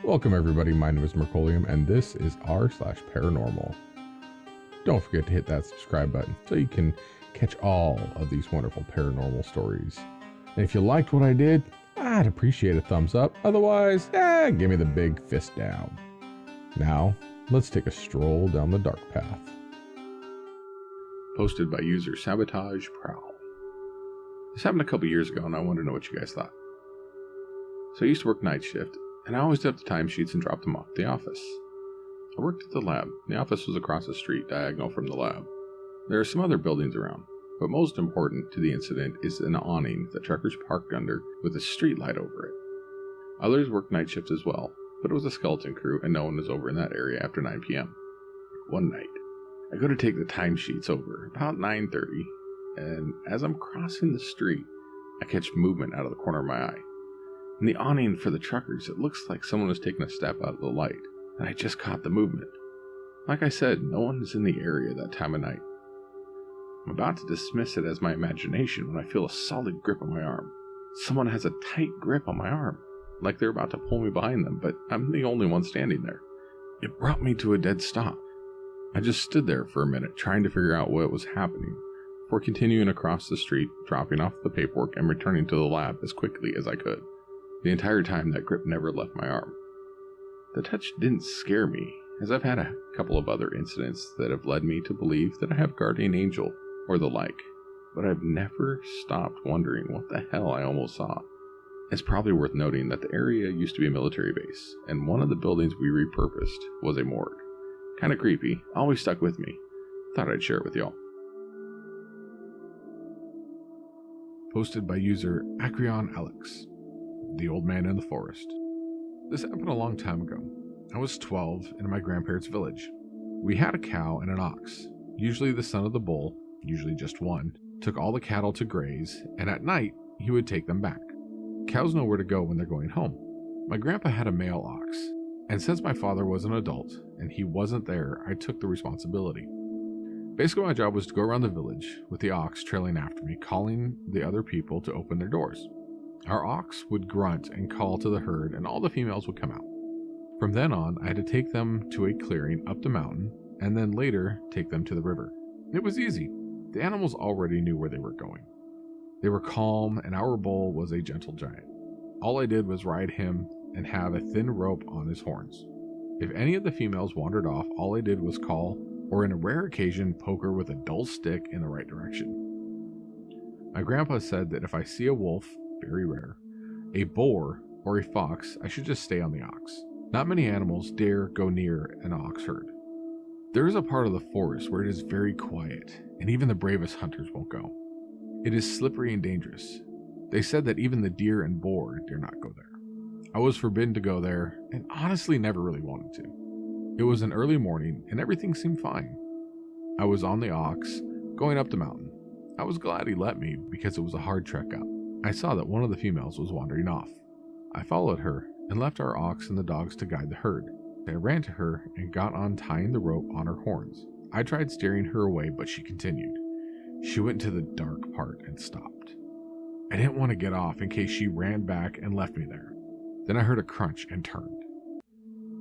Welcome everybody, my name is Mercolium and this is r/paranormal. Don't forget to hit that subscribe button so you can catch all of these wonderful paranormal stories. And if you liked what I did, I'd appreciate a thumbs up. Otherwise, give me the big fist down. Now, let's take a stroll down the dark path. Posted by user sabatoge-prowl. This happened a couple years ago and I want to know what you guys thought. So I used to work night shift, and I always did up the timesheets and dropped them off at the office. I worked at the lab. The office was across the street, diagonal from the lab. There are some other buildings around, but most important to the incident is an awning that truckers parked under with a street light over it. Others worked night shift as well, but it was a skeleton crew and no one was over in that area after 9 p.m. One night, I go to take the timesheets over about 9:30, and as I'm crossing the street, I catch movement out of the corner of my eye. In the awning for the truckers, it looks like someone was taking a step out of the light, and I just caught the movement. Like I said, no one is in the area that time of night. I'm about to dismiss it as my imagination when I feel a solid grip on my arm. Someone has a tight grip on my arm, like they're about to pull me behind them, but I'm the only one standing there. It brought me to a dead stop. I just stood there for a minute trying to figure out what was happening, before continuing across the street, dropping off the paperwork and returning to the lab as quickly as I could. The entire time, that grip never left my arm. The touch didn't scare me, as I've had a couple of other incidents that have led me to believe that I have a guardian angel or the like, but I've never stopped wondering what the hell I almost saw. It's probably worth noting that the area used to be a military base, and one of the buildings we repurposed was a morgue. Kinda creepy, always stuck with me. Thought I'd share it with y'all. Posted by user AcheronAlex. The Old Man in the Forest. This happened a long time ago. I was 12 in my grandparents' village. We had a cow and an ox. Usually the son of the bull, usually just one, took all the cattle to graze, and at night he would take them back. Cows know where to go when they're going home. My grandpa had a male ox, and since my father was an adult and he wasn't there, I took the responsibility. Basically my job was to go around the village with the ox trailing after me, calling the other people to open their doors. Our ox would grunt and call to the herd, and all the females would come out. From then on, I had to take them to a clearing up the mountain, and then later take them to the river. It was easy. The animals already knew where they were going. They were calm, and our bull was a gentle giant. All I did was ride him and have a thin rope on his horns. If any of the females wandered off, all I did was call, or in a rare occasion, poke her with a dull stick in the right direction. My grandpa said that if I see a wolf, very rare, a boar, or a fox, I should just stay on the ox. Not many animals dare go near an ox herd. There is a part of the forest where it is very quiet, and even the bravest hunters won't go. It is slippery and dangerous. They said that even the deer and boar dare not go there. I was forbidden to go there, and honestly never really wanted to. It was an early morning, and everything seemed fine. I was on the ox, going up the mountain. I was glad he let me, because it was a hard trek up. I saw that one of the females was wandering off. I followed her and left our ox and the dogs to guide the herd. I ran to her and got on tying the rope on her horns. I tried steering her away, but she continued. She went into the dark part and stopped. I didn't want to get off in case she ran back and left me there. Then I heard a crunch and turned.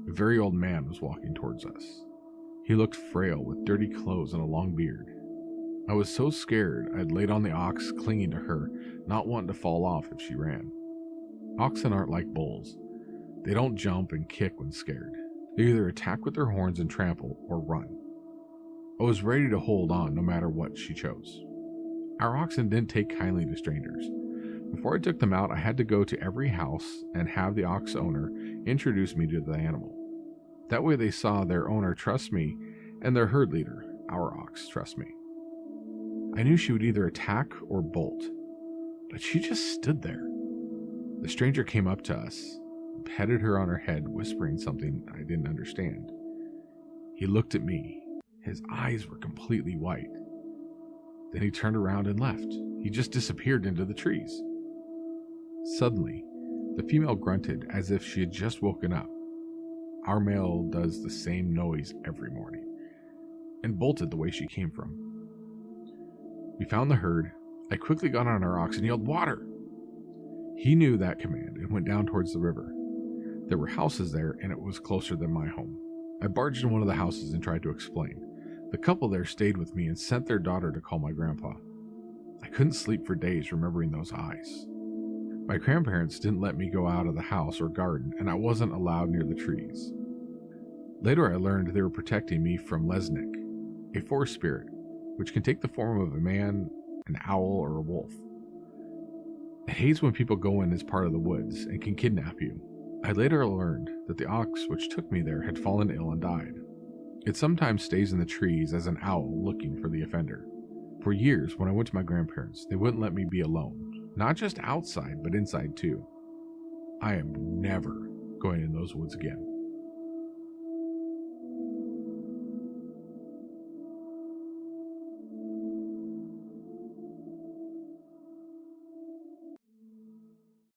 A very old man was walking towards us. He looked frail with dirty clothes and a long beard. I was so scared I'd laid on the ox, clinging to her, not wanting to fall off if she ran. Oxen aren't like bulls. They don't jump and kick when scared. They either attack with their horns and trample, or run. I was ready to hold on no matter what she chose. Our oxen didn't take kindly to strangers. Before I took them out, I had to go to every house and have the ox owner introduce me to the animal. That way they saw their owner trust me, and their herd leader, our ox, trust me. I knew she would either attack or bolt, but she just stood there. The stranger came up to us, petted her on her head, whispering something I didn't understand. He looked at me. His eyes were completely white. Then he turned around and left. He just disappeared into the trees. Suddenly, the female grunted as if she had just woken up. Our male does the same noise every morning, and bolted the way she came from. We found the herd. I quickly got on our ox and yelled, "Water!" He knew that command and went down towards the river. There were houses there, and it was closer than my home. I barged in one of the houses and tried to explain. The couple there stayed with me and sent their daughter to call my grandpa. I couldn't sleep for days remembering those eyes. My grandparents didn't let me go out of the house or garden, and I wasn't allowed near the trees. Later I learned they were protecting me from Lesnik, a forest spirit, which can take the form of a man, an owl, or a wolf. It hates when people go in as part of the woods and can kidnap you. I later learned that the ox which took me there had fallen ill and died. It sometimes stays in the trees as an owl looking for the offender. For years, when I went to my grandparents, they wouldn't let me be alone, not just outside, but inside too. I am never going in those woods again.